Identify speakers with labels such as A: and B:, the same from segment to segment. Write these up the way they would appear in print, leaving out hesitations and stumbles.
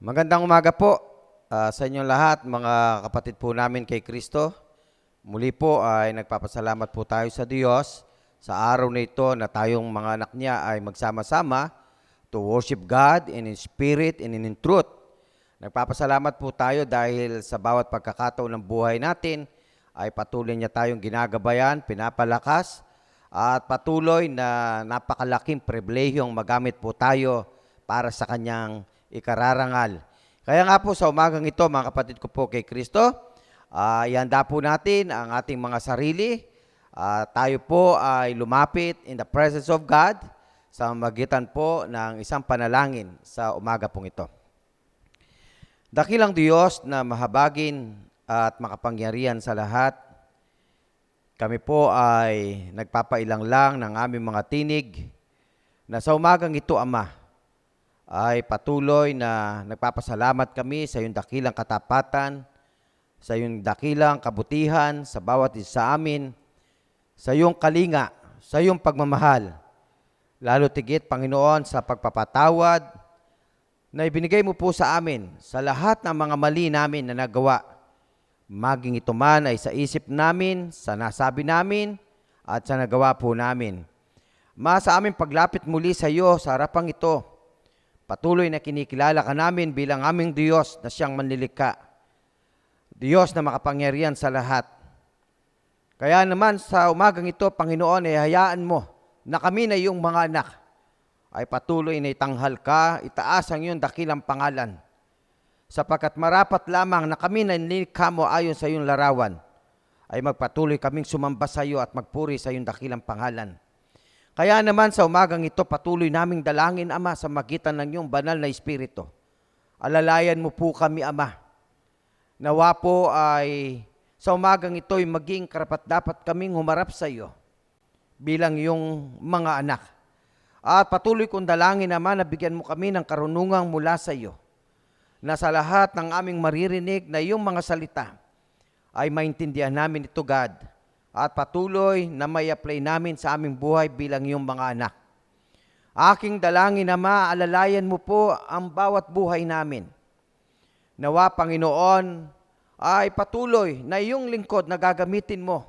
A: Magandang umaga po sa inyong lahat, mga kapatid po namin kay Kristo. Muli po ay nagpapasalamat po tayo sa Diyos sa araw na ito na tayong mga anak niya ay magsama-sama to worship God in spirit and in truth. Nagpapasalamat po tayo dahil sa bawat pagkakataon ng buhay natin ay patuloy niya tayong ginagabayan, pinapalakas at patuloy na napakalaking pribilehiyong magamit po tayo para sa kanyang ikararangal. Kaya nga po sa umagang ito, mga kapatid ko po kay Kristo, ihanda po natin ang ating mga sarili. Tayo po ay lumapit in the presence of God sa magitan po ng isang panalangin sa umaga pong ito. Dakilang Diyos na mahabagin at makapangyarihan sa lahat, kami po ay nagpapailang lang ng aming mga tinig na sa umagang ito, Ama, ay patuloy na nagpapasalamat kami sa iyong dakilang katapatan, sa iyong dakilang kabutihan, sa bawat isa sa amin, sa iyong kalinga, sa iyong pagmamahal. Lalo tigit, Panginoon, sa pagpapatawad na ibinigay mo po sa amin sa lahat ng mga mali namin na nagawa. Maging ito man ay sa isip namin, sa nasabi namin, at sa nagawa po namin. Sa aming paglapit muli sa iyo sa harapang ito, patuloy na kinikilala ka namin bilang aming Diyos na siyang manlilikha. Diyos na makapangyarihan sa lahat. Kaya naman sa umagang ito, Panginoon, ay hayaan mo na kami na iyong mga anak ay patuloy na itanghal ka, itaas ang iyong dakilang pangalan. Sapagkat marapat lamang na kami na nilikha mo ayon sa iyong larawan, ay magpatuloy kaming sumamba sa iyo at magpuri sa iyong dakilang pangalan. Kaya naman sa umagang ito, patuloy naming dalangin, Ama, sa magitan ng iyong banal na Espiritu. Alalayan mo po kami, Ama. Nawa po ay sa umagang ito ay maging karapat-dapat kaming humarap sa iyo bilang iyong mga anak. At patuloy kong dalangin, Ama, na bigyan mo kami ng karunungang mula sa iyo, na sa lahat ng aming maririnig na iyong mga salita ay maintindihan namin ito, God, at patuloy na may apply namin sa aming buhay bilang iyong mga anak. Aking dalangin, Ama, alalayan mo po ang bawat buhay namin. Nawa, Panginoon, ay patuloy na iyong lingkod na gagamitin mo,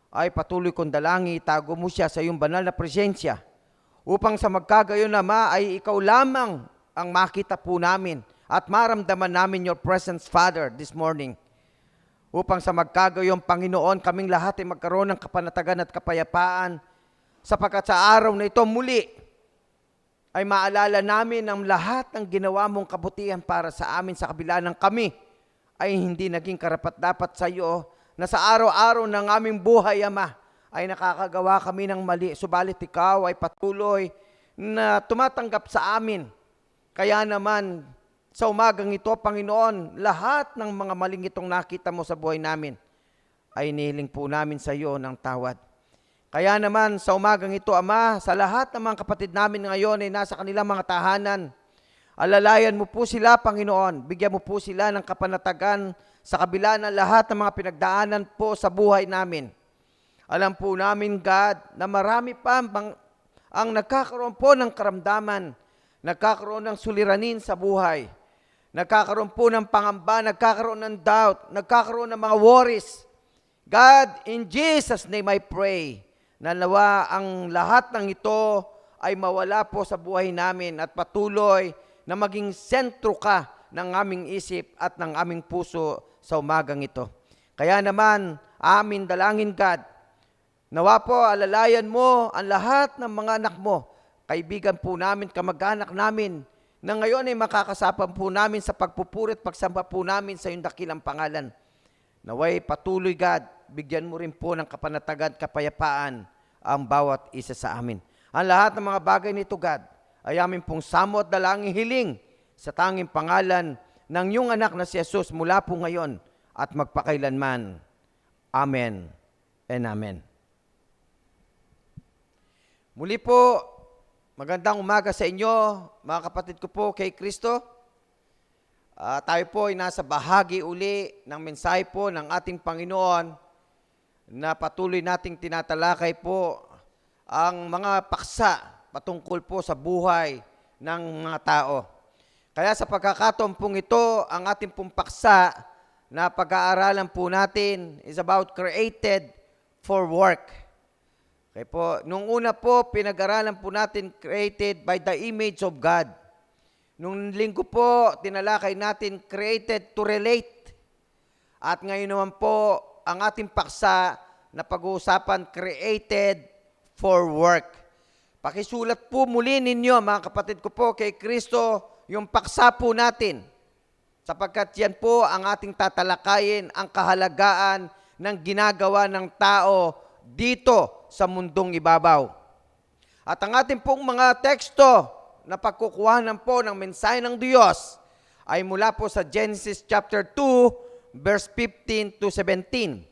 A: ay patuloy kong dalangin, itago mo siya sa iyong banal na presensya, upang sa magkagayon, Ama, ay ikaw lamang ang makita po namin at maramdaman namin your presence, Father, this morning. Upang sa magkagayong, Panginoon, kaming lahat ay magkaroon ng kapanatagan at kapayapaan, sapagkat sa araw na ito muli ay maalala namin ang lahat ng ginawa mong kabutihan para sa amin sa kabila ng kami ay hindi naging karapat-dapat sa iyo, na sa araw-araw ng aming buhay, Ama, ay nakakagawa kami ng mali. Subalit ikaw ay patuloy na tumatanggap sa amin. Kaya naman, sa umagang ito, Panginoon, lahat ng mga maling itong nakita mo sa buhay namin, ay nihiling po namin sa iyo ng tawad. Kaya naman, sa umagang ito, Ama, sa lahat ng mga kapatid namin ngayon ay nasa kanilang mga tahanan, alalayan mo po sila, Panginoon. Bigyan mo po sila ng kapanatagan sa kabila ng lahat ng mga pinagdaanan po sa buhay namin. Alam po namin, God, na marami pa ang nagkakaroon po ng karamdaman, nagkakaroon ng suliranin sa buhay, nagkakaroon po ng pangamba, nagkakaroon ng doubt, nagkakaroon ng mga worries. God, in Jesus' name I pray, na nawa ang lahat ng ito ay mawala po sa buhay namin at patuloy na maging sentro ka ng aming isip at ng aming puso sa umagang ito. Kaya naman, amin dalangin, God, nawa po alalayan mo ang lahat ng mga anak mo, kaibigan po namin, kamag-anak namin, na ngayon ay makakasapan po namin sa pagpupuri at pagsamba po namin sa iyong dakilang pangalan. Naway patuloy, God, bigyan mo rin po ng kapanatagan, kapayapaan ang bawat isa sa amin. Ang lahat ng mga bagay nito, God, ay amin pong samo at dalangin hiling sa tanging pangalan ng iyong anak na si Jesus mula po ngayon at magpakailanman. Amen and amen. Muli po, magandang umaga sa inyo, mga kapatid ko po kay Kristo. Tayo po ay nasa bahagi uli ng mensahe po ng ating Panginoon na patuloy nating tinatalakay po ang mga paksa patungkol po sa buhay ng mga tao. Kaya sa pagkakataon pong ito, ang ating pong paksa na pag-aaralan po natin is about created for work. Okay po, nung una po, pinag-aralan po natin created by the image of God. Nung linggo po, tinalakay natin created to relate. At ngayon naman po, ang ating paksa na pag-uusapan created for work. Pakisulat po muli ninyo, mga kapatid ko po, kay Kristo, yung paksa po natin. Sapagkat yan po ang ating tatalakayin, ang kahalagaan ng ginagawa ng tao dito sa mundong ibabaw. At ang ating pong mga teksto na pagkukuhanan po ng mensahe ng Diyos ay mula po sa Genesis chapter 2, verse 15 to 17.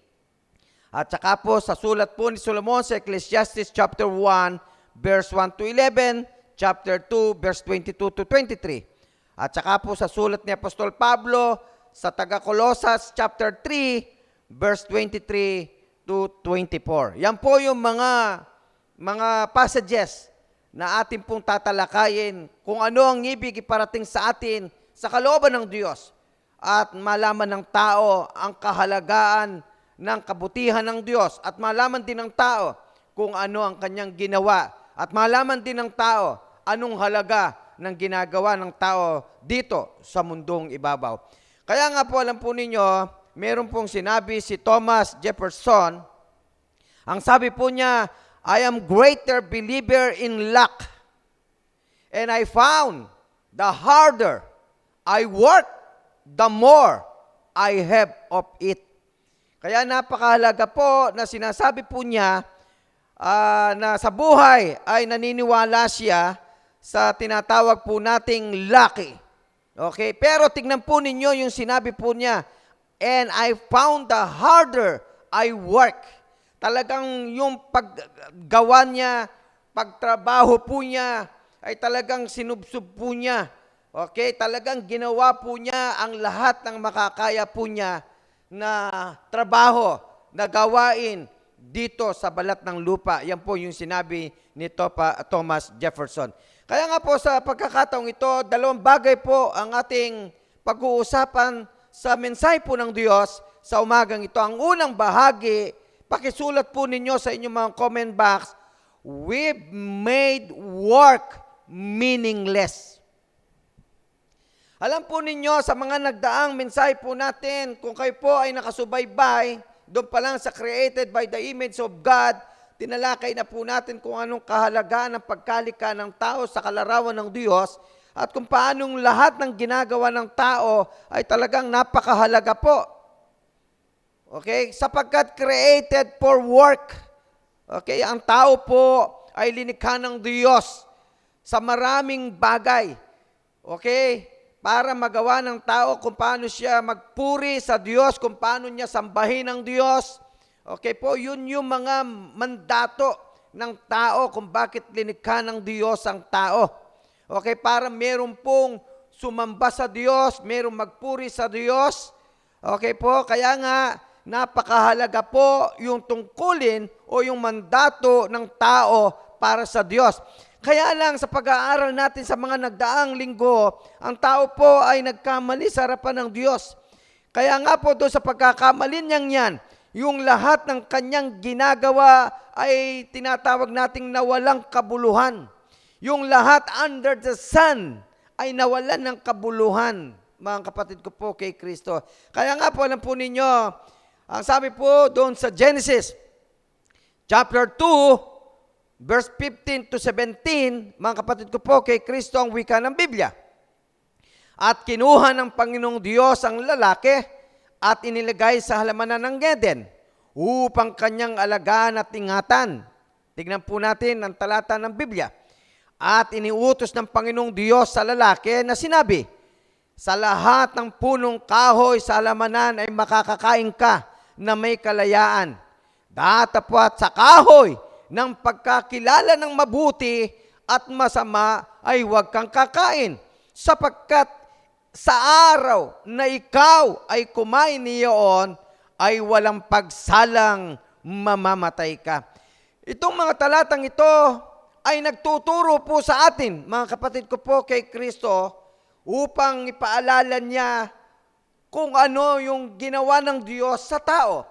A: At saka po sa sulat po ni Solomon sa Ecclesiastes chapter 1, verse 1 to 11, chapter 2, verse 22 to 23. At saka po sa sulat ni Apostol Pablo sa taga-Colosas chapter 3, verse 23 to 24. Yan po yung mga passages na atin pong tatalakayin kung ano ang ibig iparating sa atin sa kalooban ng Diyos at malaman ng tao ang kahalagaan ng kabutihan ng Diyos at malaman din ng tao kung ano ang kanyang ginawa at malaman din ng tao anong halaga ng ginagawa ng tao dito sa mundong ibabaw. Kaya nga po alam po ninyo, meron pong sinabi si Thomas Jefferson, ang sabi po niya, I am greater believer in luck, and I found the harder I work, the more I have of it. Kaya napakahalaga po na sinasabi po niya na sa buhay ay naniniwala siya sa tinatawag po nating lucky. Okay? Pero tignan po ninyo yung sinabi po niya, and I found the harder I work. Talagang yung paggawa niya, pagtrabaho po niya, ay talagang sinubsub po niya. Okay? Talagang ginawa po niya ang lahat ng makakaya po niya na trabaho, na gawain dito sa balat ng lupa. Yan po yung sinabi ni Thomas Jefferson. Kaya nga po sa pagkakataong ito, dalawang bagay po ang ating pag-uusapan sa mensahe po ng Diyos sa umagang ito. Ang unang bahagi, pakisulat po ninyo sa inyong mga comment box, we've made work meaningless. Alam po ninyo, sa mga nagdaang mensahe po natin, kung kayo po ay nakasubaybay, doon pa lang sa created by the image of God, tinalakay na po natin kung anong kahalagaan ng pagkalika ng tao sa kalarawan ng Diyos at kung paanong lahat ng ginagawa ng tao ay talagang napakahalaga po. Okay? Sapagkat created for work. Okay? Ang tao po ay linikha ng Diyos sa maraming bagay. Okay? Para magawa ng tao kung paano siya magpuri sa Diyos, kung paano niya sambahin ang Diyos. Okay po, yun yung mga mandato ng tao kung bakit linikha ng Diyos ang tao. Okay, para meron pong sumamba sa Diyos, meron magpuri sa Diyos. Okay po, kaya nga napakahalaga po yung tungkulin o yung mandato ng tao para sa Diyos. Kaya lang sa pag-aaral natin sa mga nagdaang linggo, ang tao po ay nagkamali sa harapan ng Diyos. Kaya nga po doon sa pagkakamali niyang yan, yung lahat ng kanyang ginagawa ay tinatawag nating nawalang kabuluhan. Yung lahat under the sun ay nawalan ng kabuluhan, mga kapatid ko po kay Kristo. Kaya nga po alam po ninyo, ang sabi po doon sa Genesis, chapter 2, verse 15 to 17, mga kapatid ko po kay Kristo ang wika ng Biblia. At kinuha ng Panginoong Diyos ang lalaki, at inilagay sa halamanan ng Eden upang kanyang alagaan at ingatan. Tignan po natin ang talata ng Biblia. At iniutos ng Panginoong Diyos sa lalaki na sinabi, sa lahat ng punong kahoy sa halamanan ay makakakain ka na may kalayaan. Datapwat sa kahoy ng pagkakilala ng mabuti at masama ay huwag kang kakain, sapagkat sa araw na ikaw ay kumain niyon, ay walang pagsalang mamamatay ka. Itong mga talatang ito ay nagtuturo po sa atin, mga kapatid ko po kay Kristo, upang ipaalala niya kung ano yung ginawa ng Diyos sa tao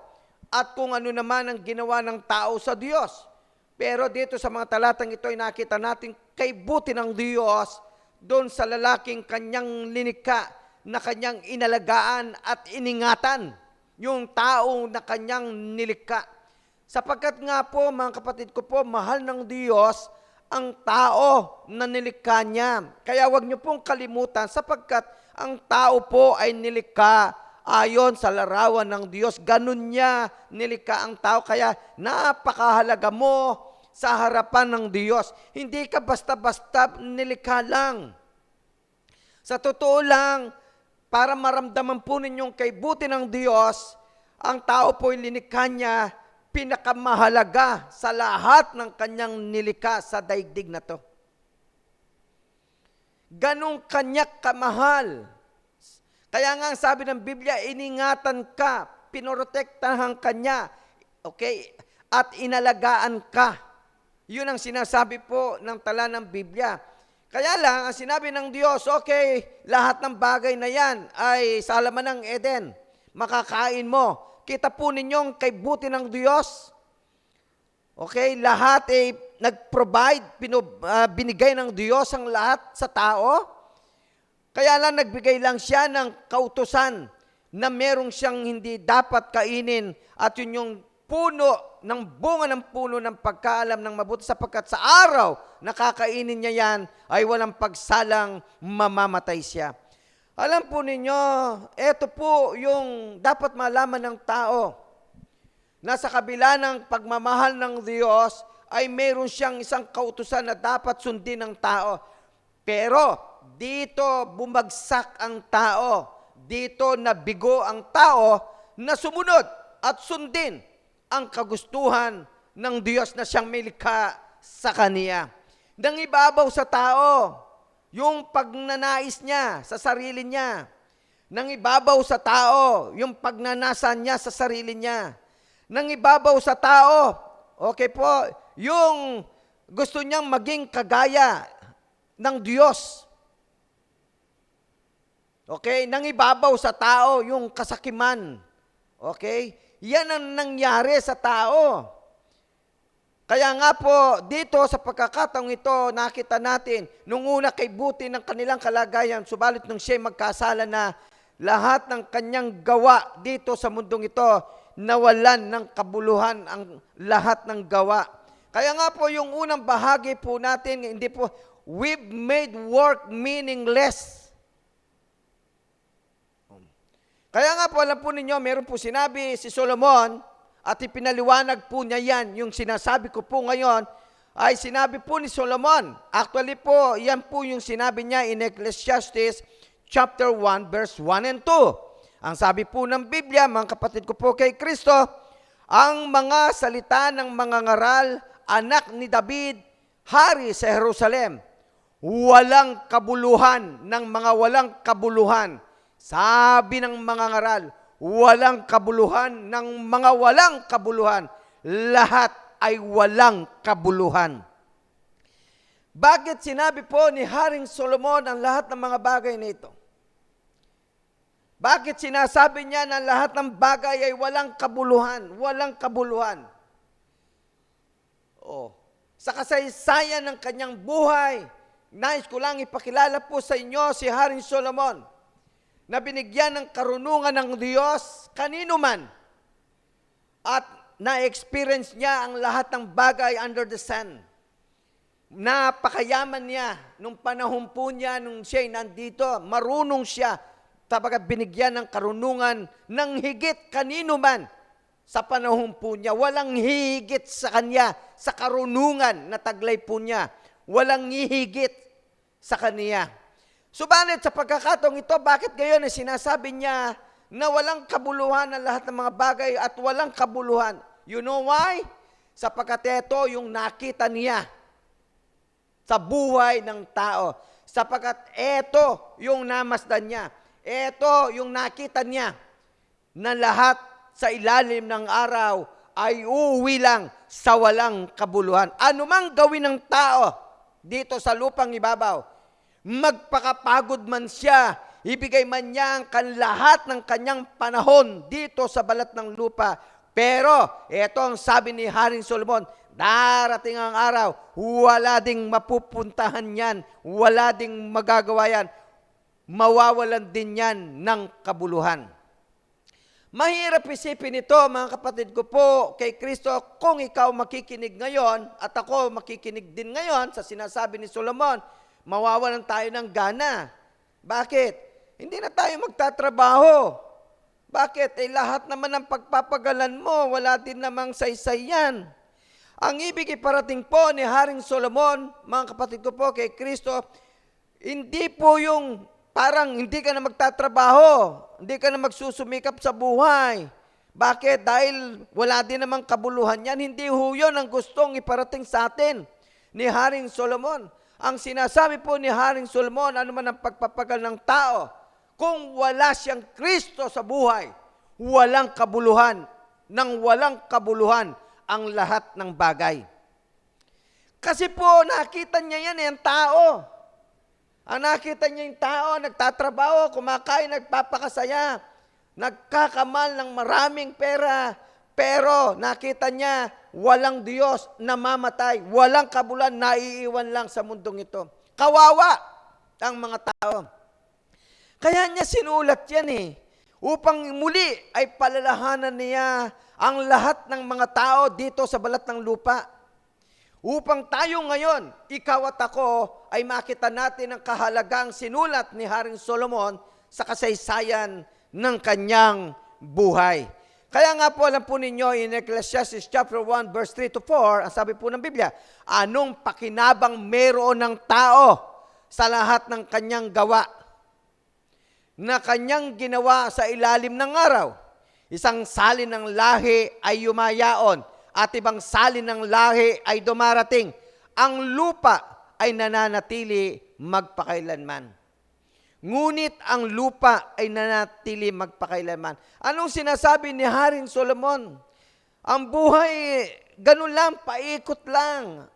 A: at kung ano naman ang ginawa ng tao sa Diyos. Pero dito sa mga talatang ito ay nakita natin kay buti ng Diyos doon sa lalaking kanyang linikha na kanyang inalagaan at iningatan, yung tao na kanyang nilikha. Sapagkat nga po, mga kapatid ko po, mahal ng Diyos ang tao na nilikha niya. Kaya wag niyo pong kalimutan sapagkat ang tao po ay nilikha ayon sa larawan ng Diyos. Ganun niya nilikha ang tao. Kaya napakahalaga mo sa harapan ng Diyos. Hindi ka basta-basta nilikha lang. Sa totoo lang, para maramdaman po ninyong kay buti ng Diyos, ang tao po ay linikha niya pinakamahalaga sa lahat ng kanyang nilikha sa daigdig na to. Ganong kanya kamahal. Kaya nga ang sabi ng Biblia, iningatan ka, pinoprotektahan ka niya, okay? At inalagaan ka. Yun ang sinasabi po ng tala ng Biblia. Kaya lang, ang sinabi ng Diyos, okay, lahat ng bagay na yan ay sa halaman ng Eden. Makakain mo. Kita po ninyong kay buti ng Diyos. Okay, lahat ay nag-provide, binigay ng Diyos ang lahat sa tao. Kaya lang nagbigay lang siya ng kautusan na merong siyang hindi dapat kainin at yun yung puno ng bunga ng puno ng pagkaalam ng mabuti sapagkat sa araw nakakainin niya yan ay walang pagsalang mamamatay siya. Alam po ninyo, ito po yung dapat malaman ng tao na sa kabila ng pagmamahal ng Diyos ay meron siyang isang kautusan na dapat sundin ng tao. Pero dito bumagsak ang tao, dito nabigo ang tao na sumunod at sundin ang kagustuhan ng Diyos na siyang milikha sa kaniya. Nangibabaw sa tao yung pagnanais niya sa sarili niya. Nangibabaw sa tao yung pagnanasa niya sa sarili niya. Nangibabaw sa tao, okay po, yung gusto niyang maging kagaya ng Diyos. Okay, nangibabaw sa tao yung kasakiman. Okay? Yan ang nangyari sa tao. Kaya nga po, dito sa pagkakataong ito, nakita natin, nung una kay buti ng kanilang kalagayan, subalit nung siya magkasala na, lahat ng kanyang gawa dito sa mundong ito, nawalan ng kabuluhan ang lahat ng gawa. Kaya nga po, yung unang bahagi po natin, hindi po, we've made work meaningless. Kaya nga po, alam po ninyo, meron po sinabi si Solomon at ipinaliwanag po niya yan. Yung sinasabi ko po ngayon ay sinabi po ni Solomon. Actually po, yan po yung sinabi niya in Ecclesiastes chapter 1 verse 1 and 2. Ang sabi po ng Biblia, mga kapatid ko po kay Kristo, ang mga salita ng mga ngaral, anak ni David, hari sa Jerusalem, walang kabuluhan ng mga walang kabuluhan. Sabi ng mga ngaral, walang kabuluhan ng mga walang kabuluhan. Lahat ay walang kabuluhan. Bakit sinabi po ni Haring Solomon ang lahat ng mga bagay na ito? Bakit sinasabi niya na lahat ng bagay ay walang kabuluhan? Walang kabuluhan. Sa kasaysayan ng kanyang buhay, nais ko lang ipakilala po sa inyo si Haring Solomon na binigyan ng karunungan ng Diyos kanino man at na-experience niya ang lahat ng bagay under the sun. Napakayaman niya nung panahon po niya, nung siya'y nandito, marunong siya, tapos binigyan ng karunungan ng higit kanino man sa panahon po niya. Walang higit sa kanya, sa karunungan na taglay po niya. Walang higit sa kanya. Subalit sa pagkakataong ito, bakit gayon ay sinasabi niya na walang kabuluhan ang lahat ng mga bagay at walang kabuluhan? You know why? Sapagkat ito yung nakita niya sa buhay ng tao. Sapagkat ito yung namasdan niya. Ito yung nakita niya na lahat sa ilalim ng araw ay uuwi lang sa walang kabuluhan. Ano mang gawin ng tao dito sa lupang ibabaw, magpakapagod man siya, ibigay man niya ang lahat ng kanyang panahon dito sa balat ng lupa. Pero, ito ang sabi ni Haring Solomon, darating ang araw, wala ding mapupuntahan yan, wala ding magagawa yan, mawawalan din yan ng kabuluhan. Mahirap isipin ito, mga kapatid ko po, kay Kristo, kung ikaw makikinig ngayon at ako makikinig din ngayon sa sinasabi ni Solomon, mawawalan tayo ng gana. Bakit? Hindi na tayo magtatrabaho. Bakit? Lahat naman ng pagpapagalan mo, wala din namang saysay yan. Ang ibig iparating po ni Haring Solomon, mga kapatid ko po, kay Kristo, hindi po yung parang hindi ka na magtatrabaho, hindi ka na magsusumikap sa buhay. Bakit? Dahil wala din namang kabuluhan yan. Hindi ho yun ang gustong iparating sa atin ni Haring Solomon. Ang sinasabi po ni Haring Solomon, ano man ang pagpapagal ng tao, kung wala siyang Kristo sa buhay, walang kabuluhan. Nang walang kabuluhan ang lahat ng bagay. Kasi po, nakita niya yan, ang tao. Ang nakita niya yung tao, nagtatrabaho, kumakain, nagpapakasaya, nagkakamal ng maraming pera, pero nakita niya, walang Diyos, namamatay, walang kabulan, naiiwan lang sa mundong ito. Kawawa ang mga tao. Kaya niya sinulat yan upang muli ay palalahanan niya ang lahat ng mga tao dito sa balat ng lupa. Upang tayo ngayon, ikaw at ako, ay makita natin ang kahalagang sinulat ni Haring Solomon sa kasaysayan ng kanyang buhay. Kaya nga po, alam po ninyo, in Ecclesiastes chapter 1, verse 3 to 4, ang sabi po ng Biblia, anong pakinabang meron ng tao sa lahat ng kanyang gawa na kanyang ginawa sa ilalim ng araw? Isang salin ng lahi ay yumayaon at ibang salin ng lahi ay dumarating. Ang lupa ay nananatili magpakailanman. Ngunit ang lupa ay nanatili magpakailanman. Anong sinasabi ni Haring Solomon? Ang buhay, ganun lang, paikot lang.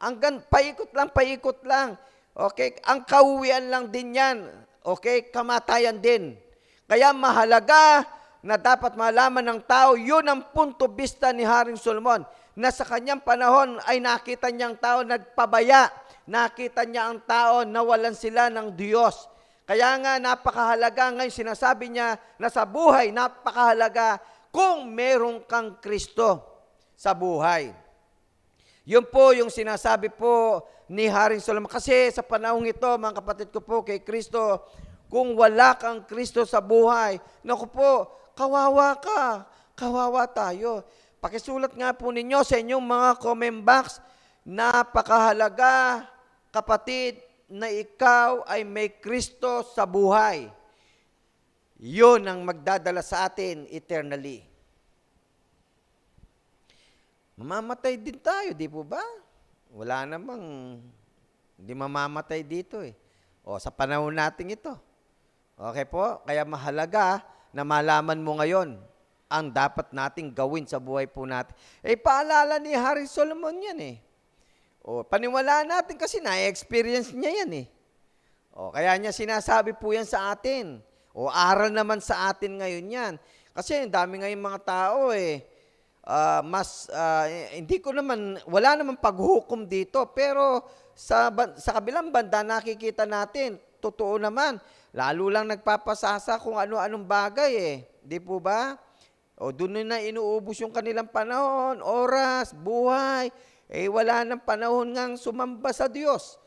A: Paikot lang. Okay? Ang kauwian lang din yan. Okay? Kamatayan din. Kaya mahalaga na dapat malaman ng tao, yun ang punto vista ni Haring Solomon, na sa kanyang panahon ay nakita niyang tao nagpabaya. Nakita niya ang tao na walan sila ng Diyos. Kaya nga napakahalaga ngayon sinasabi niya na sa buhay napakahalaga kung meron kang Kristo sa buhay. Yun po yung sinasabi po ni Haring Solomon. Kasi sa panahong ito, mga kapatid ko po, kay Kristo, kung wala kang Kristo sa buhay, naku po, kawawa ka, kawawa tayo. Pakisulat nga po ninyo sa inyong mga comment box, napakahalaga, kapatid, na ikaw ay may Kristo sa buhay. Yun ang magdadala sa atin eternally. Mamamatay din tayo, di po ba? Wala namang hindi mamamatay dito O sa panahon natin ito. Okay po? Kaya mahalaga na malaman mo ngayon ang dapat nating gawin sa buhay po natin. Paalala ni Haring Solomon yan paniwalaan natin kasi na-experience niya yan kaya niya sinasabi po yan sa atin. Aral naman sa atin ngayon yan. Kasi ang dami ngayon mga tao hindi ko naman, wala naman paghuhukom dito, pero sa kabilang banda nakikita natin, totoo naman, lalo lang nagpapasasa kung ano-anong bagay di po ba? Doon na inuubos yung kanilang panahon, oras, buhay, wala nang panahon ngang sumamba sa Diyos.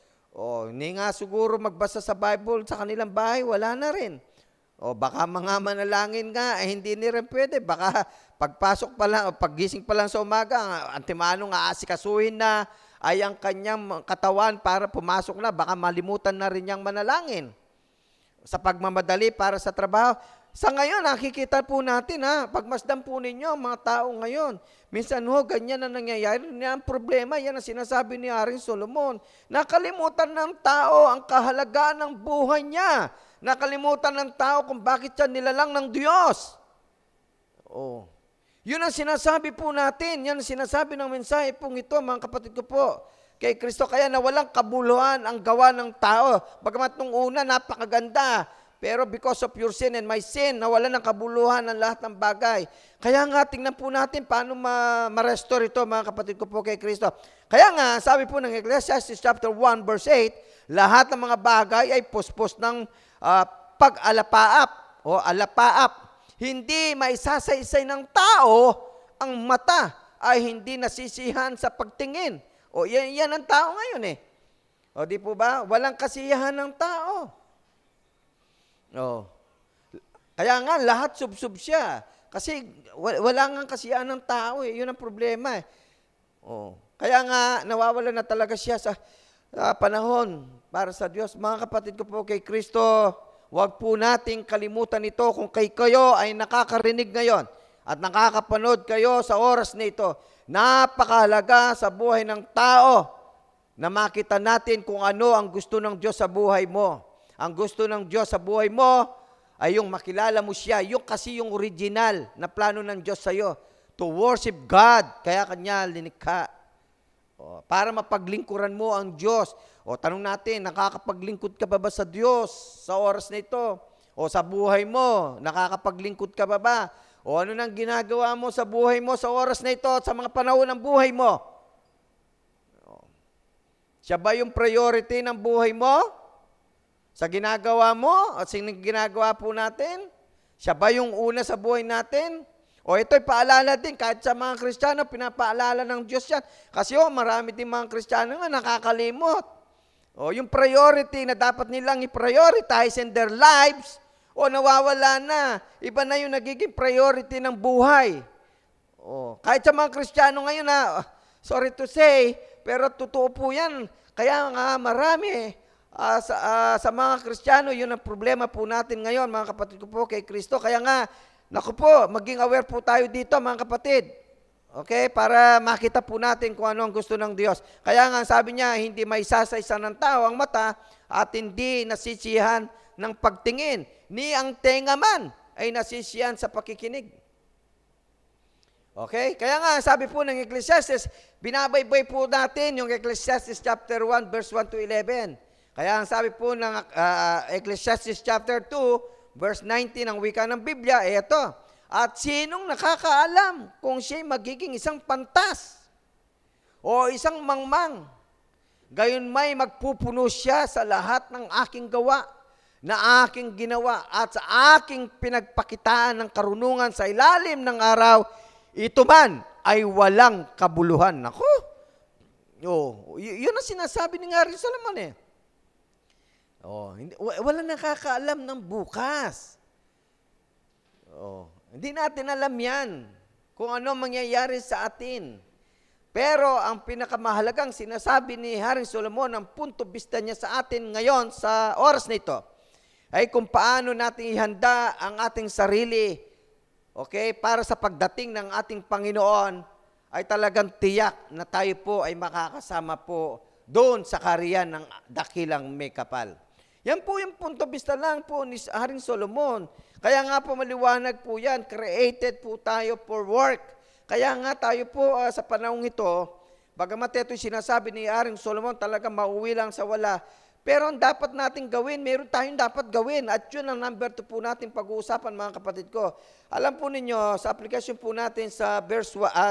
A: Hindi nga siguro magbasa sa Bible sa kanilang bahay, wala na rin. Baka mga manalangin nga, hindi ni rin pwede. Baka pagpasok pa lang, paggising pa lang sa umaga, antimano nga asikasuhin na ay ang kanyang katawan para pumasok na, baka malimutan na rin niyang manalangin. Sa pagmamadali para sa trabaho. Sa ngayon, nakikita po natin pagmasdan po ninyo ang mga tao ngayon. Minsan ganyan na nangyayari. Ang problema, yan ang sinasabi ni Haring Solomon. Nakalimutan ng tao ang kahalagaan ng buhay niya. Nakalimutan ng tao kung bakit siya nilalang ng Diyos. Yun ang sinasabi po natin. Yan ang sinasabi ng mensahe pong ito, mga kapatid ko po. kay Kristo. Kaya na walang kabuluhan ang gawa ng tao. Bagamat nung una, napakaganda. Pero because of your sin and my sin, nawalan ng kabuluhan ang lahat ng bagay. Kaya nga, tingnan po natin paano ma-restore ito, mga kapatid ko po kay Kristo. Kaya nga, sabi po ng Ecclesiastes chapter 1 verse 8, lahat ng mga bagay ay puspos ng pag-alapaap o alapaap. Hindi maisasaysay ng tao ang mata ay hindi nasisihan sa pagtingin. O yan ang tao ngayon eh. O di po ba? Walang kasiyahan ng tao. O. Kaya nga lahat sub-sub siya. Kasi wala nga kasiyahan ng tao eh. Yun ang problema eh. O. Kaya nga nawawala na talaga siya sa panahon para sa Diyos. Mga kapatid ko po kay Kristo, huwag po nating kalimutan ito kung kayo ay nakakarinig ngayon at nakakapanood kayo sa oras na ito. Napakahalaga sa buhay ng tao na makita natin kung ano ang gusto ng Diyos sa buhay mo. Ang gusto ng Diyos sa buhay mo ay yung makilala mo siya. Yung kasi yung original na plano ng Diyos sa iyo. To worship God. Kaya Kanya linikha. Para mapaglingkuran mo ang Diyos. Tanong natin, nakakapaglingkod ka ba sa Diyos sa oras na ito? O sa buhay mo, nakakapaglingkod ka ba? O ano nang ginagawa mo sa buhay mo sa oras na ito at sa mga panahon ng buhay mo? Siya ba yung priority ng buhay mo? Sa ginagawa mo at sa ginagawa po natin? Siya ba yung una sa buhay natin? O ito'y paalala din, kahit sa mga Kristiyano, pinapaalala ng Diyos yan. Kasi marami din mga Kristiyano nga nakakalimot. Yung priority na dapat nilang i-prioritize in their lives, nawawala na. Iba na yung nagiging priority ng buhay. Kahit sa mga Kristiyano ngayon, sorry to say, pero totoo po yan. Kaya nga marami sa mga Kristiyano, yun ang problema po natin ngayon, mga kapatid ko po kay Kristo. Kaya nga, naku po, maging aware po tayo dito, mga kapatid. Okay? Para makita po natin kung ano ang gusto ng Diyos. Kaya nga, sabi niya, hindi maisasaysa ng tao ang mata at hindi nasisiyahan ng pagtingin. Ni ang tenga man ay nasisiyahan sa pakikinig. Okay? Kaya nga, sabi po ng Ecclesiastes, binabaybay po natin yung Ecclesiastes chapter 1, verse 1 to 11. Kaya ang sabi po ng Ecclesiastes chapter 2, verse 19, ang wika ng Biblia, ito. At sinong nakakaalam kung siya'y magiging isang pantas o isang mangmang? Gayon may magpupuno siya sa lahat ng aking gawa na aking ginawa at sa aking pinagpakitaan ng karunungan sa ilalim ng araw, ito man ay walang kabuluhan. Ako, yun ang sinasabi ni nga rin Solomon eh. Wala nakakaalam ng bukas. Hindi natin alam yan kung ano mangyayari sa atin. Pero ang pinakamahalagang sinasabi ni Haring Solomon, ang punto bista niya sa atin ngayon sa oras na ito, ay kung paano natin ihanda ang ating sarili, para sa pagdating ng ating Panginoon, ay talagang tiyak na tayo po ay makakasama po doon sa kaharian ng dakilang may kapal. Yan po yung punto bista lang po ni Haring Solomon. Kaya nga po maliwanag po yan, created po tayo for work. Kaya nga tayo po sa panahong ito, bagamat ito'y sinasabi ni Haring Solomon, talaga mauwi lang sa wala. Pero ang dapat natin gawin, meron tayong dapat gawin. At yun ang number 2 po natin pag-uusapan, mga kapatid ko. Alam po ninyo, sa application po natin sa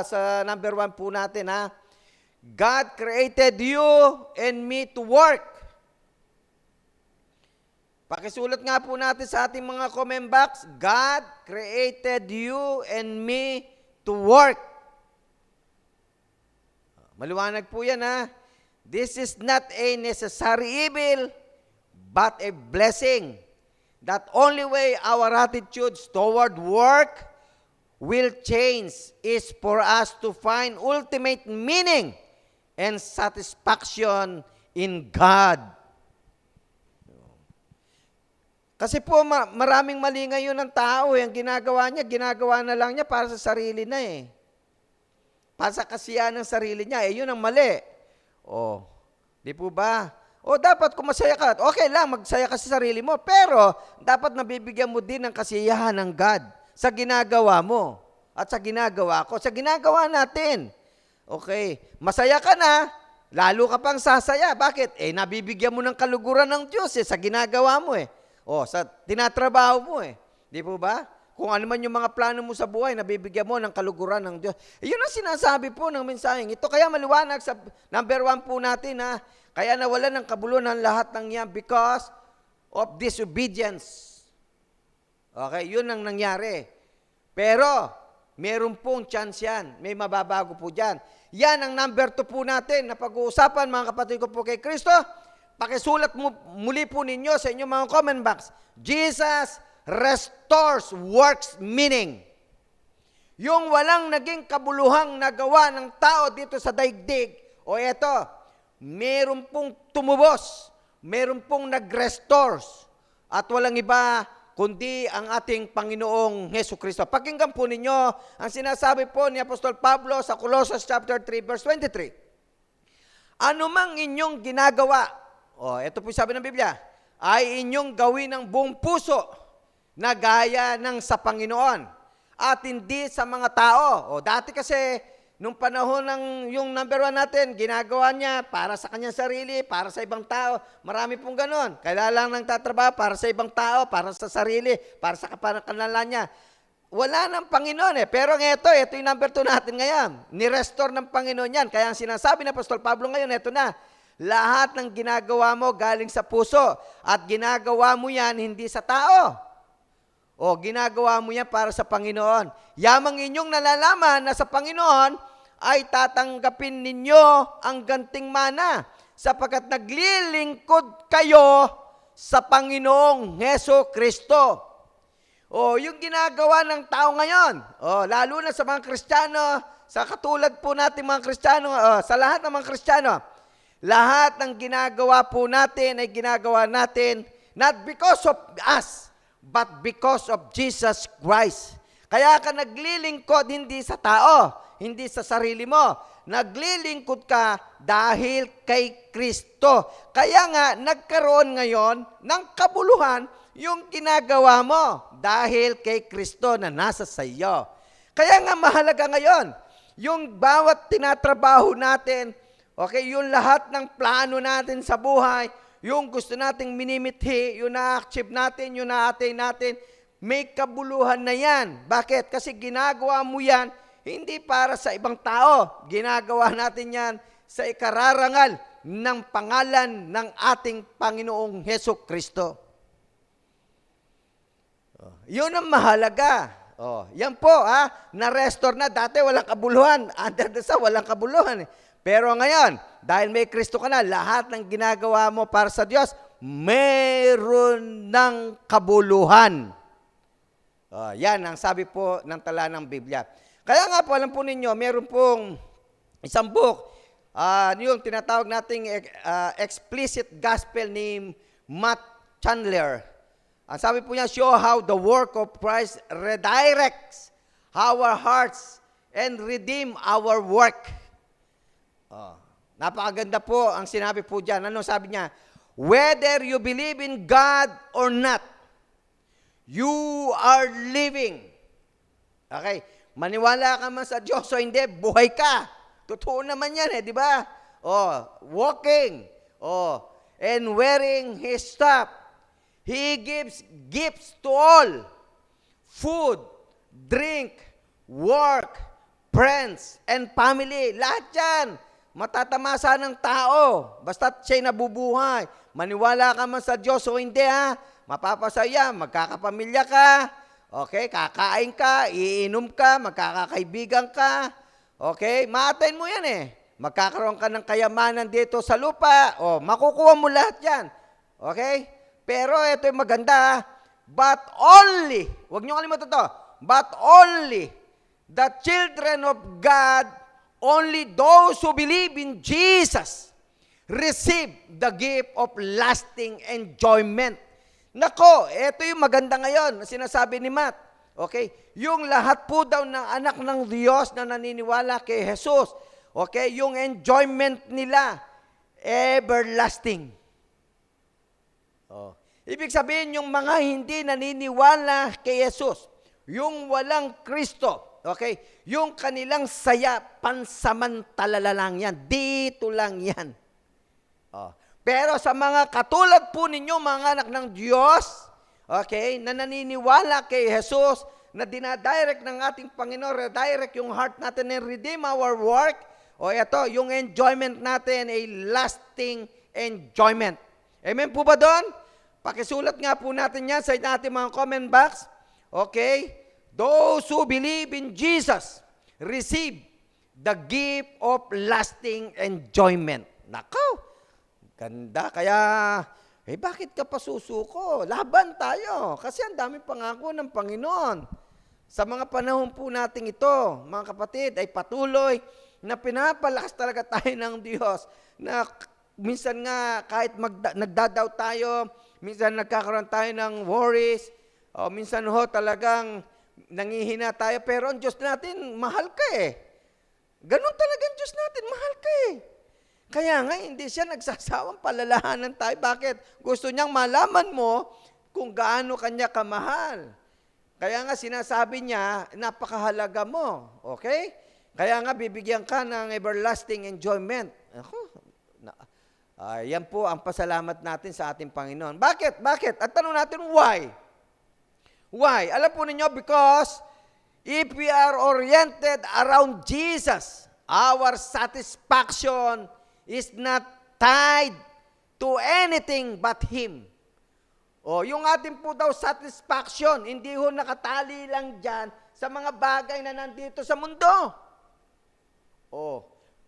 A: sa number 1 po natin, God created you and me to work. Pakisulat nga po natin sa ating mga comment box, God created you and me to work. Maliwanag po yan This is not a necessary evil, but a blessing. That only way our attitudes toward work will change is for us to find ultimate meaning and satisfaction in God. Kasi po, maraming mali ngayon ng tao. Yung ginagawa na lang niya para sa sarili na Para sa kasiyahan ng sarili niya. Yun ang mali. Di po ba? Dapat kung masaya ka, okay lang, magsaya ka sa sarili mo. Pero, dapat nabibigyan mo din ng kasiyahan ng God sa ginagawa mo. At sa ginagawa ko. Sa ginagawa natin. Okay. Masaya ka na, lalo ka pang sasaya. Bakit? Nabibigyan mo ng kaluguran ng Diyos sa ginagawa mo sa tinatrabaho mo Di po ba? Kung ano man yung mga plano mo sa buhay, nabibigyan mo ng kaluguran ng Diyos. Yun ang sinasabi po ng mensaheng ito. Kaya maliwanag sa number 1 po natin kaya nawalan ng kabuluhan ang lahat ng yan because of disobedience. Okay, yun ang nangyari. Pero, meron pong chance yan. May mababago po dyan. Yan ang number 2 po natin na pag-uusapan, mga kapatid ko po kay Kristo. Pakisulat muli po ninyo sa inyong mga comment box. Jesus restores works meaning. Yung walang naging kabuluhang nagawa ng tao dito sa daigdig, meron pong tumubos, meron pong nag-restores, at walang iba kundi ang ating Panginoong Hesukristo. Pakinggan po ninyo ang sinasabi po ni Apostol Pablo sa Colossians chapter 3 verse 23. Ano mang inyong ginagawa, ito po sabi ng Biblia, ay inyong gawin ng buong puso na gaya ng sa Panginoon at hindi sa mga tao. Dati kasi nung panahon ng yung number 1 natin, ginagawa niya para sa kanyang sarili, para sa ibang tao. Marami pong ganon. Kailangan lang ng tatrabaho para sa ibang tao, para sa sarili, para sa kapanakanala niya. Wala ng Panginoon Pero ito yung number 2 natin ngayon. Ni-restore ng Panginoon yan. Kaya ang sinasabi ng Apostol Pablo ngayon, ito na. Lahat ng ginagawa mo galing sa puso at ginagawa mo yan hindi sa tao. Ginagawa mo yan para sa Panginoon. Yamang inyong nalalaman na sa Panginoon ay tatanggapin ninyo ang ganting mana sapagkat naglilingkod kayo sa Panginoong Hesukristo. Yung ginagawa ng tao ngayon, lalo na sa mga Kristiyano, sa katulad po natin mga Kristiyano, sa lahat ng mga Kristiyano, lahat ng ginagawa po natin ay ginagawa natin not because of us, but because of Jesus Christ. Kaya ka naglilingkod hindi sa tao, hindi sa sarili mo. Naglilingkod ka dahil kay Kristo. Kaya nga, nagkaroon ngayon ng kabuluhan yung ginagawa mo dahil kay Kristo na nasa sa iyo. Kaya nga mahalaga ngayon, yung bawat tinatrabaho natin, yung lahat ng plano natin sa buhay, yung gusto nating minimithi, yung na-achieve natin, yung na-attain natin, may kabuluhan na yan. Bakit? Kasi ginagawa mo yan, hindi para sa ibang tao. Ginagawa natin yan sa ikararangal ng pangalan ng ating Panginoong Hesukristo. Yun ang mahalaga. Yan po, na-restore na. Dati walang kabuluhan. Under the sun, walang kabuluhan. Pero ngayon, dahil may Kristo ka na, lahat ng ginagawa mo para sa Diyos, mayroon ng kabuluhan. Yan ang sabi po ng tala ng Biblia. Kaya nga po, alam po ninyo, mayroon pong isang book, yung tinatawag nating explicit gospel ni Matt Chandler. Ang sabi po niya, show how the work of Christ redirects our hearts and redeem our work. Napakaganda po ang sinabi po dyan. Ano sabi niya? Whether you believe in God or not, you are living. Okay? Maniwala ka man sa Diyos o hindi, buhay ka. Totoo naman yan di ba? Walking. And wearing His staff. He gives gifts to all. Food, drink, work, friends, and family. Lahat yan. Matatamasa ng tao. Basta't siya'y nabubuhay. Maniwala ka man sa Diyos o hindi mapapasaya, magkakapamilya ka, kakain ka, iinom ka, magkakakaibigan ka, ma-attain mo yan Magkakaroon ka ng kayamanan dito sa lupa, makukuha mo lahat yan. Pero ito yung maganda, but only, huwag niyo kalimutan to, but only the children of God, only those who believe in Jesus, receive the gift of lasting enjoyment. Nako, ito yung maganda ngayon, sinasabi ni Matt. Yung lahat po daw ng anak ng Diyos na naniniwala kay Jesus, yung enjoyment nila, everlasting. Ibig sabihin, yung mga hindi naniniwala kay Jesus, yung walang Kristo, Okay? Yung kanilang saya, pansamantala lang yan. Dito lang yan. Oh. Pero sa mga katulad po ninyo, mga anak ng Diyos, okay, na naniniwala kay Jesus, na dinadirect ng ating Panginoon, redirect yung heart natin and redeem our work, o ito, yung enjoyment natin ay lasting enjoyment. Amen po ba doon? Pakisulat nga po natin yan sa ating mga comment box. Okay? Those who believe in Jesus receive the gift of lasting enjoyment. Nako, ganda. Kaya, bakit ka pa susuko? Laban tayo. Kasi ang daming pangako ng Panginoon. Sa mga panahon po natin ito, mga kapatid, ay patuloy na pinapalakas talaga tayo ng Diyos. Na minsan nga, kahit nagdadaw tayo, minsan nagkakaroon tayo ng worries, o minsan talagang nangihina tayo, pero ang Diyos natin, mahal ka eh. Ganun talaga ang Diyos natin, mahal ka eh. Kaya nga, hindi siya nagsasawang palalahanan tayo. Bakit? Gusto niyang malaman mo kung gaano kanya kamahal. Kaya nga sinasabi niya, napakahalaga mo. Okay? Kaya nga bibigyan ka ng everlasting enjoyment. Yan po ang pasalamat natin sa ating Panginoon. Bakit? Bakit? At tanong natin, why? Why? Alam po ninyo, because if we are oriented around Jesus, our satisfaction is not tied to anything but Him. Yung ating po daw satisfaction, hindi ho nakatali lang dyan sa mga bagay na nandito sa mundo.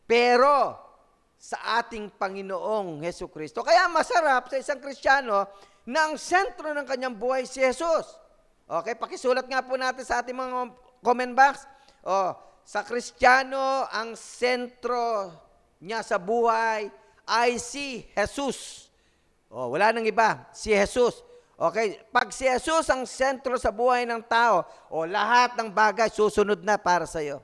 A: Pero sa ating Panginoong Hesukristo. Kaya masarap sa isang Kristiyano na ang sentro ng kanyang buhay si Jesus. Okay, pakisulat nga po natin sa ating mga comment box. Sa Kristiyano, ang sentro niya sa buhay ay si Jesus. Wala nang iba, si Jesus. Okay, pag si Jesus ang sentro sa buhay ng tao, lahat ng bagay susunod na para sa iyo.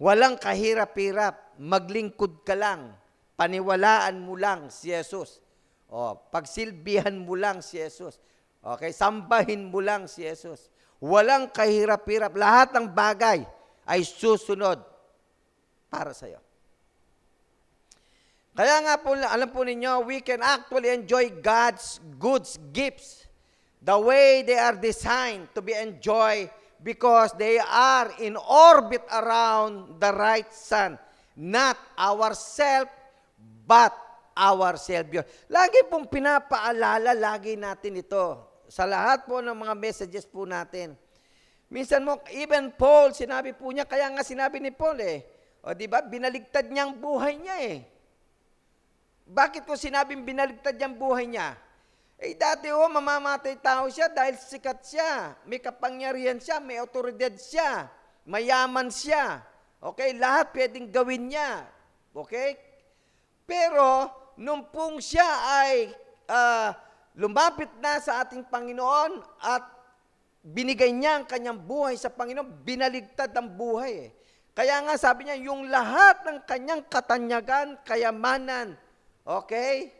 A: Walang kahirap-hirap, maglingkod ka lang, paniwalaan mo lang si Jesus. Pagsilbihan mo lang si Jesus. Okay, sambahin mo lang si Jesus. Walang kahirap-hirap, lahat ng bagay ay susunod para sa iyo. Kaya nga po, alam po ninyo, we can actually enjoy God's good gifts the way they are designed to be enjoyed because they are in orbit around the right sun. Not ourselves, but our Savior. Lagi pong pinapaalala, lagi natin ito. Sa lahat po ng mga messages po natin. Minsan mo, even Paul, sinabi po niya, kaya nga sinabi ni Paul di ba, binaligtad niya ang buhay niya Bakit ko sinabing binaligtad niyang buhay niya? Dati mamamatay tao siya dahil sikat siya, may kapangyarihan siya, may otoridad siya, mayaman siya. Okay, lahat pwedeng gawin niya. Okay? Pero, nung pong siya ay lumapit na sa ating Panginoon at binigay niya ang kanyang buhay sa Panginoon, binaligtad ang buhay. Kaya nga sabi niya, yung lahat ng kanyang katanyagan, kayamanan, okay?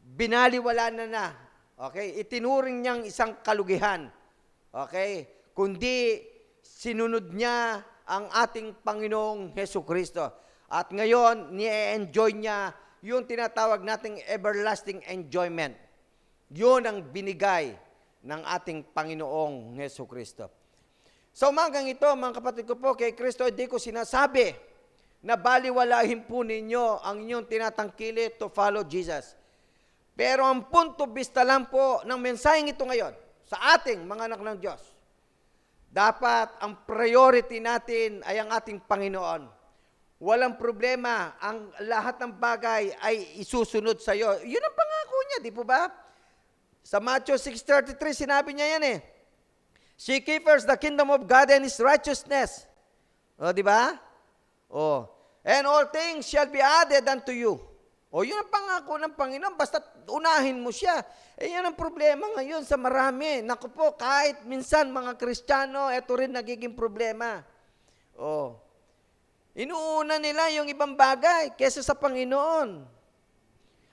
A: Binaliwala na. Okay? Itinuring niyang isang kalugihan. Okay? Kundi sinunod niya ang ating Panginoong Hesukristo. At ngayon, ni-enjoy niya yung tinatawag nating everlasting enjoyment. Yun ang binigay ng ating Panginoong Hesukristo. Sa umagang ito, mga kapatid ko po, kay Kristo, hindi ko sinasabi na baliwalahin po ninyo ang inyong tinatangkilik to follow Jesus. Pero ang punto bista lang po ng mensaheng ito ngayon sa ating mga anak ng Diyos, dapat ang priority natin ay ang ating Panginoon. Walang problema, ang lahat ng bagay ay isusunod sa iyo. Yun ang pangako niya, di po ba? Sa Matthew 6:33, sinabi niya yan Seek ye first the kingdom of God and His righteousness. Di ba? And all things shall be added unto you. Yun ang pangako ng Panginoon, basta unahin mo siya. Yan ang problema ngayon sa marami. Naku po, kahit minsan mga Kristiyano, ito rin nagiging problema. Inuuna nila yung ibang bagay kesa sa Panginoon.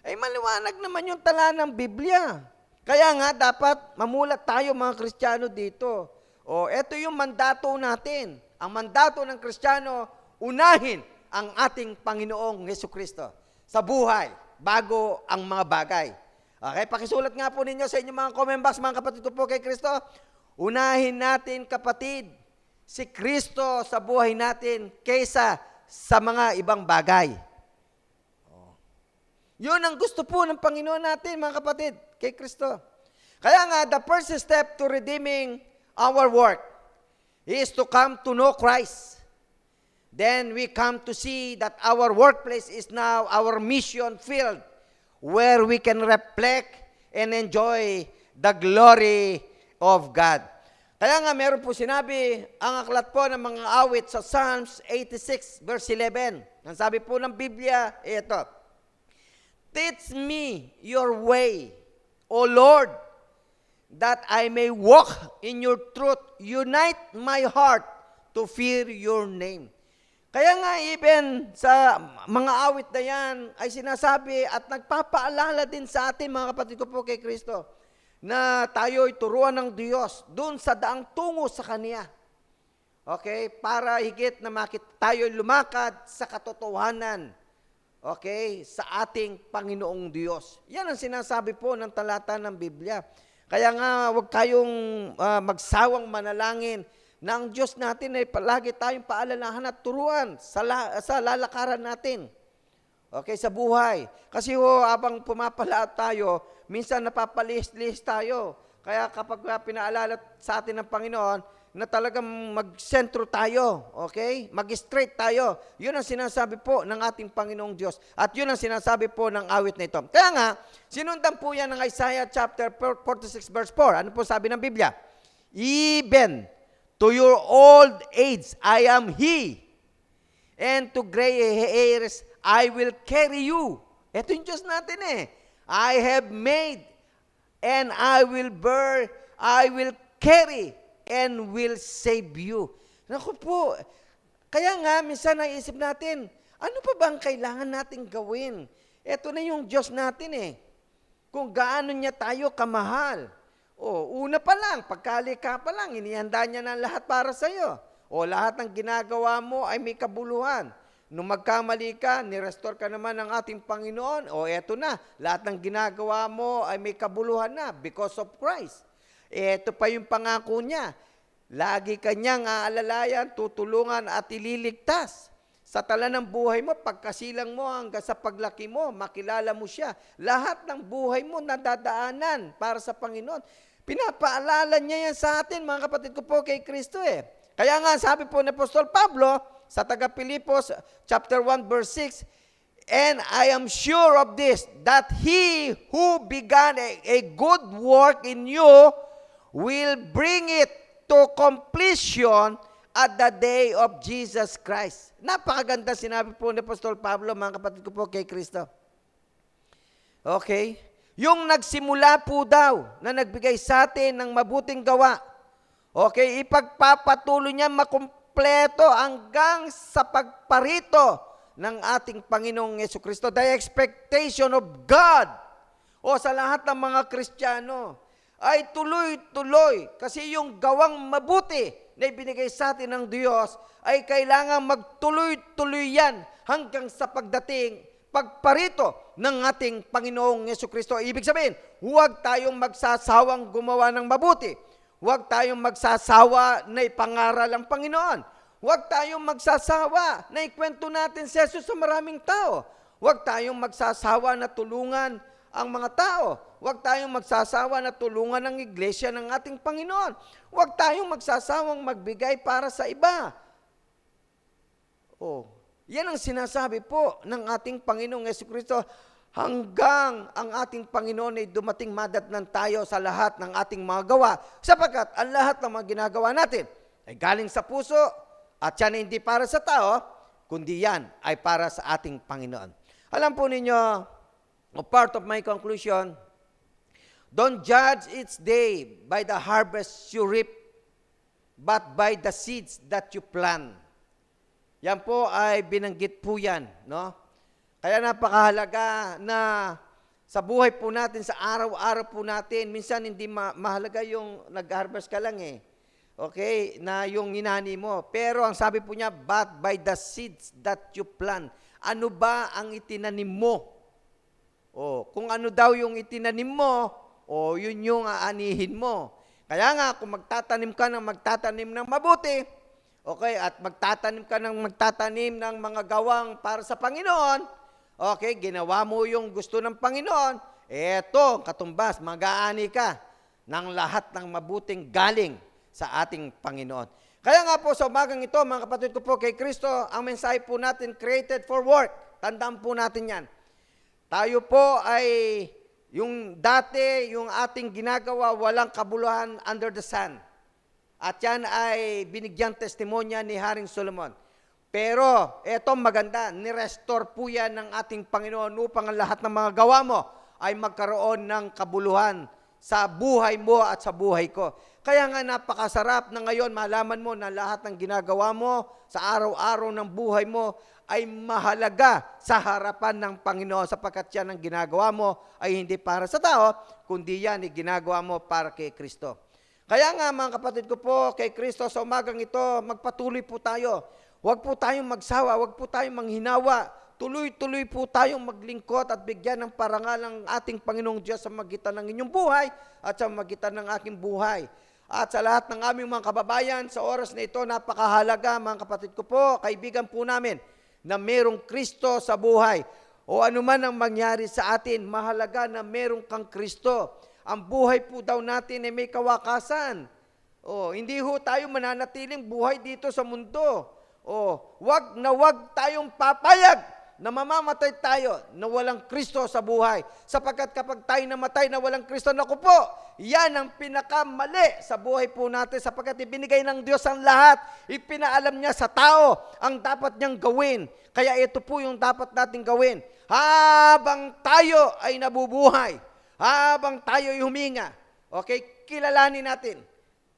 A: Maliwanag naman yung tala ng Biblia. Kaya nga, dapat mamulat tayo mga Kristiyano dito. Ito yung mandato natin. Ang mandato ng Kristiyano, unahin ang ating Panginoong Hesukristo sa buhay bago ang mga bagay. Okay, pakisulat nga po ninyo sa inyong mga comment box, mga kapatid ko po kay Kristo. Unahin natin, kapatid, si Kristo sa buhay natin kaysa sa mga ibang bagay. Yun ang gusto po ng Panginoon natin, mga kapatid, kay Kristo. Kaya nga, the first step to redeeming our work is to come to know Christ. Then we come to see that our workplace is now our mission field where we can reflect and enjoy the glory of God. Kaya nga meron po sinabi ang aklat po ng mga awit sa Psalms 86 verse 11. Ang sabi po ng Biblia, ito, teach me your way, O Lord, that I may walk in your truth. Unite my heart to fear your name. Kaya nga even sa mga awit na yan ay sinasabi at nagpapaalala din sa atin, mga kapatid ko po kay Kristo, na tayo'y turuan ng Diyos doon sa daang tungo sa Kanya. Okay? Para higit na tayo'y lumakad sa katotohanan. Okay? Sa ating Panginoong Diyos. Yan ang sinasabi po ng talata ng Biblia. Kaya nga, huwag tayong magsawang manalangin na ang Diyos natin ay palagi tayong paalalahan at turuan sa lalakaran natin. Okay, sa buhay. Kasi habang pumapalaat tayo, minsan napapalihis-lihis tayo. Kaya kapag pinaalala sa atin ng Panginoon, na talagang mag-sentro tayo, okay? Mag-straight tayo. Yun ang sinasabi po ng ating Panginoong Diyos. At yun ang sinasabi po ng awit na ito. Kaya nga, sinundan po yan ng Isaiah chapter 46 verse 4. Ano po sabi ng Biblia? Even to your old age, I am He. And to gray hairs, I will carry you. Ito yung Diyos natin eh. I have made, and I will bear, I will carry, and will save you. Naku po, kaya nga, minsan naisip natin, ano pa ba ang kailangan natin gawin? Ito na yung Diyos natin eh. Kung gaano niya tayo kamahal. Una pa lang, pagkalika pa lang, inihanda niya na lahat para sa iyo. Lahat ng ginagawa mo ay may kabuluhan. Nung magkamali ka, nirestore ka naman ng ating Panginoon, eto na, lahat ng ginagawa mo ay may kabuluhan na because of Christ. Ito pa yung pangako niya. Lagi kanyang aalalayan, tutulungan at ililigtas. Sa tala ng buhay mo, pagkasilang mo hanggang sa paglaki mo, makilala mo siya. Lahat ng buhay mo nadadaanan para sa Panginoon. Pinapaalala niya yan sa atin, mga kapatid ko po kay Kristo eh. Kaya nga sabi po ni Apostol Pablo sa taga-Pilipos chapter 1 verse 6, and I am sure of this, that He who began a good work in you will bring it to completion at the day of Jesus Christ. Napakaganda sinabi po ni Apostol Pablo, mga kapatid ko po kay Kristo. Okay? Yung nagsimula po daw na nagbigay sa atin ng mabuting gawa. Okay? Ipagpapatuloy niya makumpleto hanggang sa pagparito ng ating Panginoong Yesukristo. The expectation of God sa lahat ng mga Kristiyano ay tuloy-tuloy. Kasi yung gawang mabuti na ibinigay sa atin ng Diyos ay kailangan magtuloy-tuloy yan hanggang sa pagparito ng ating Panginoong Yesukristo. Ibig sabihin, huwag tayong magsasawang gumawa ng mabuti. Huwag tayong magsasawa na ipangaral ang Panginoon. Huwag tayong magsasawa na ikwento natin si Jesus sa maraming tao. Huwag tayong magsasawa na tulungan ang mga tao. Huwag tayong magsasawa na tulungan ang iglesia ng ating Panginoon. Huwag tayong magsasawang magbigay para sa iba. Yan ang sinasabi po ng ating Panginoong Yesukristo hanggang ang ating Panginoon ay dumating madatnan tayo sa lahat ng ating mga gawa, sapagkat ang lahat ng mga ginagawa natin ay galing sa puso at yan ay hindi para sa tao, kundi yan ay para sa ating Panginoon. Alam po ninyo, part of my conclusion, don't judge each day by the harvest you reap, but by the seeds that you plant. Yan po ay binanggit po yan, no? Kaya napakahalaga na sa buhay po natin, sa araw-araw po natin, minsan hindi mahalaga yung nag-harvest ka lang eh. Okay, na yung inani mo. Pero ang sabi po niya, but by the seeds that you plant. Ano ba ang itinanim mo? Kung ano daw yung itinanim mo, yun yung aanihin mo. Kaya nga, kung magtatanim ng mabuti, okay, at magtatanim ng mga gawang para sa Panginoon, okay, ginawa mo yung gusto ng Panginoon, eto, katumbas, mag-aani ka ng lahat ng mabuting galing sa ating Panginoon. Kaya nga po, sa umagang ito, mga kapatid ko po kay Kristo, ang mensahe po natin, created for work. Tandaan po natin yan. Tayo po ay, yung dati, yung ating ginagawa, walang kabuluhan under the sun. At yan ay binigyan testimonya ni Haring Solomon. Pero, eto maganda, nirestore po yan ng ating Panginoon upang ang lahat ng mga gawa mo ay magkaroon ng kabuluhan sa buhay mo at sa buhay ko. Kaya nga napakasarap na ngayon malaman mo na lahat ng ginagawa mo sa araw-araw ng buhay mo ay mahalaga sa harapan ng Panginoon sapagkat yan ang ginagawa mo ay hindi para sa tao, kundi yan ay ginagawa mo para kay Kristo. Kaya nga mga kapatid ko po, kay Kristo sa umagang ito, magpatuloy po tayo. Huwag po tayong magsawa, huwag po tayong manghinawa. Tuloy-tuloy po tayong maglingkod at bigyan ng parangal ng ating Panginoong Diyos sa magitan ng inyong buhay at sa magitan ng aking buhay. At sa lahat ng aming mga kababayan, sa oras na ito, napakahalaga mga kapatid ko po, kaibigan po namin, na merong Kristo sa buhay. O anuman ang mangyari sa atin, mahalaga na merong kang Kristo. Ang buhay po daw natin ay may kawakasan. Hindi ho tayo mananatiling buhay dito sa mundo. Wag na wag tayong papayag na mamamatay tayo na walang Kristo sa buhay. Sapagkat kapag tayo namatay na walang Kristo, naku po, yan ang pinakamali sa buhay po natin sapagkat ibinigay ng Diyos ang lahat. Ipinaalam niya sa tao ang dapat niyang gawin. Kaya ito po yung dapat nating gawin. Habang tayo ay nabubuhay, habang tayo ay huminga, okay, kilalanin natin,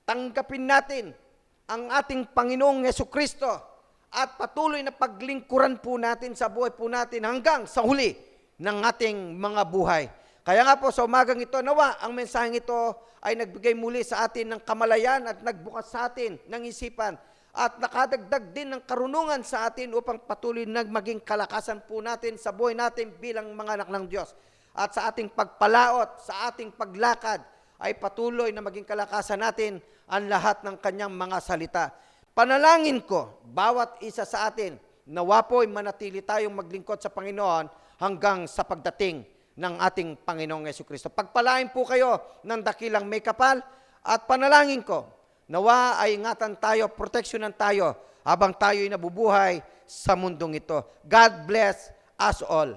A: tanggapin natin ang ating Panginoong Jesucristo at patuloy na paglingkuran po natin sa buhay po natin hanggang sa huli ng ating mga buhay. Kaya nga po sa umagang ito, nawa ang mensaheng ito ay nagbigay muli sa atin ng kamalayan at nagbukas sa atin ng isipan at nakadagdag din ng karunungan sa atin upang patuloy na maging kalakasan po natin sa buhay natin bilang mga anak ng Diyos. At sa ating pagpalaot, sa ating paglakad, ay patuloy na maging kalakasan natin ang lahat ng kanyang mga salita. Panalangin ko, bawat isa sa atin, nawa po'y manatili tayong maglingkod sa Panginoon hanggang sa pagdating ng ating Panginoong Jesucristo. Pagpalain po kayo ng dakilang may kapal at panalangin ko, nawa ay ingatan tayo, proteksyonan tayo habang tayo'y nabubuhay sa mundong ito. God bless us all.